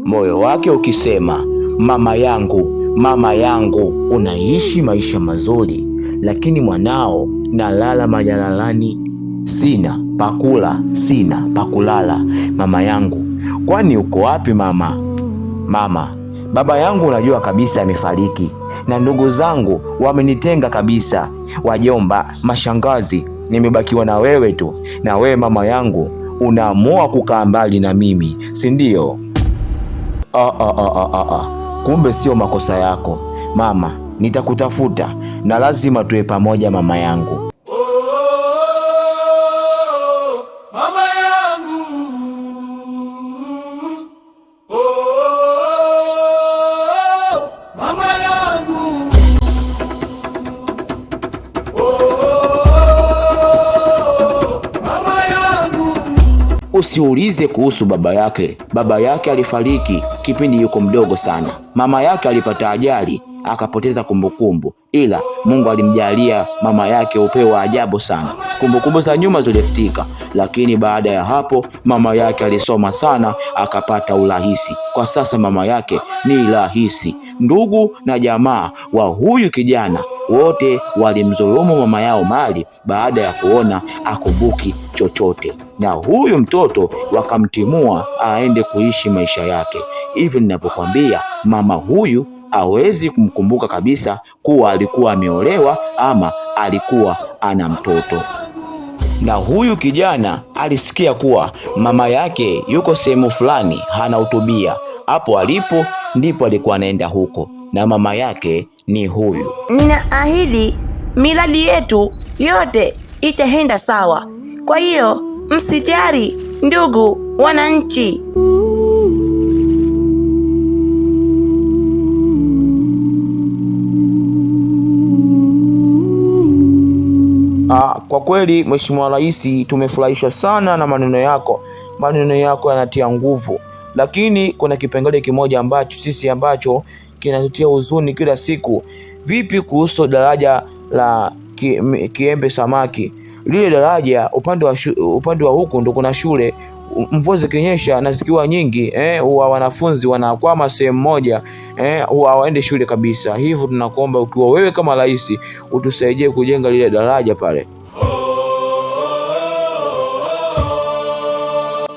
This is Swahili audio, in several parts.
moyo wake ukisema, mama yangu, mama yangu, unaishi maisha mazuri, lakini mwanao nalala majalalani, sina pakula, sina pakulala. Mama yangu, kwani uko wapi mama? Mama, baba yangu unajua kabisa amefariki, na ndugu zangu wamenitenga kabisa, wajomba, mashangazi, nimebakiwa na wewe tu. Na wewe mama yangu unaamua kukaa mbali na mimi, si ndio? Kumbe sio makosa yako mama, nitakutafuta na lazima tuwe pamoja mama yangu. Usiulize kuhusu baba yake. Baba yake alifariki kipindi yuko mdogo sana. Mama yake alipata ajali akapoteza kumbukumbu, ila Mungu alimjalia mama yake upeo wa ajabu sana. Kumbukumbu za nyuma zilifutika, lakini baada ya hapo mama yake alisoma sana akapata urahisi. Kwa sasa mama yake ni rahisi. Ndugu na jamaa wa huyu kijana wote walimdhulumu mama yao mali baada ya kuona akumbuki chochote, na huyu mtoto wakamtimua aende kuishi maisha yake. Hivi ninavyokwambia, mama huyu hawezi kumkumbuka kabisa kuwa alikuwa ameolewa ama alikuwa ana mtoto. Na huyu kijana alisikia kuwa mama yake yuko sehemu fulani hanahutubia. Hapo alipo ndipo alikuwa anaenda huko, na mama yake ni huyu. Ninaahidi miradi yetu yote itaenda sawa, kwa hiyo msijali ndugu wananchi. Kwa kweli Mheshimiwa Rais, tumefurahishwa sana na maneno yako. Maneno yako yanatia nguvu, lakini kuna kipengele kimoja ambacho kinatutia huzuni kila siku. Vipi kuhusu daraja la Kiembe Samaki? Lile daraja upande wa huku ndo kuna shule. Mvua zikinyesha na zikiwa nyingi, huwa wanafunzi wanakwama sehemu moja, huwa hawaende shule kabisa. Hivyo tunakuomba ukiwa wewe kama rais utusaidie kujenga lile daraja pale.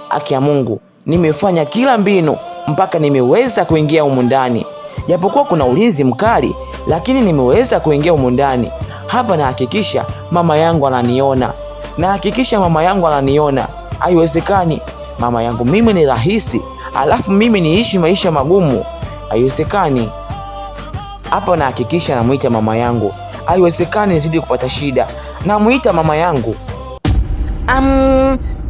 Haki ya Mungu, nimefanya kila mbinu mpaka nimeweza kuingia humu ndani. Japokuwa kuna ulinzi mkali, lakini nimeweza kuingia humu ndani. Hapa nahakikisha mama yangu ananiona. Haiwezekani mama yangu, mimi ni rahisi alafu mimi niishi maisha magumu? Haiwezekani. Hapa nahakikisha namuita mama yangu. Haiwezekani nizidi kupata shida, namuita mama yangu.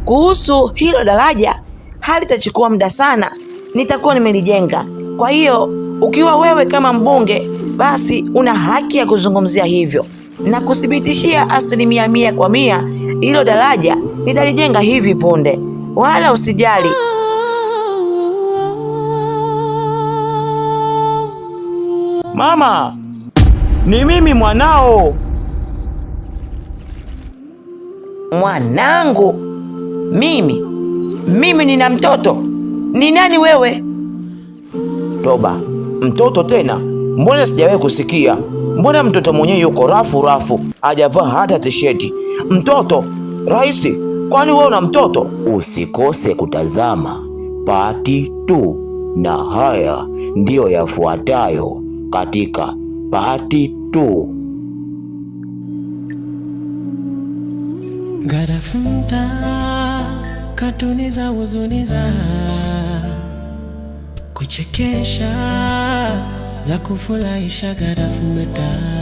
Kuhusu hilo daraja halitachukua muda sana, nitakuwa nimelijenga. Kwa hiyo ukiwa wewe kama mbunge, basi una haki ya kuzungumzia hivyo, na kuthibitishia 100% hilo daraja nitalijenga hivi punde, wala usijali. Mama, ni mimi mwanao. Mwanangu? Mimi nina mtoto? Ni nani wewe? Toba, mtoto tena? Mbona sijawahi kusikia? Mbona mtoto mwenyewe yuko rafu, hajavaa hata tisheti? Mtoto? Rais, kwani wewe una mtoto? Usikose kutazama Part 2, na haya ndiyo yafuatayo katika Part 2. Gadafumta katuni za huzuni za kuchekesha za kufurahisha. Gadafumta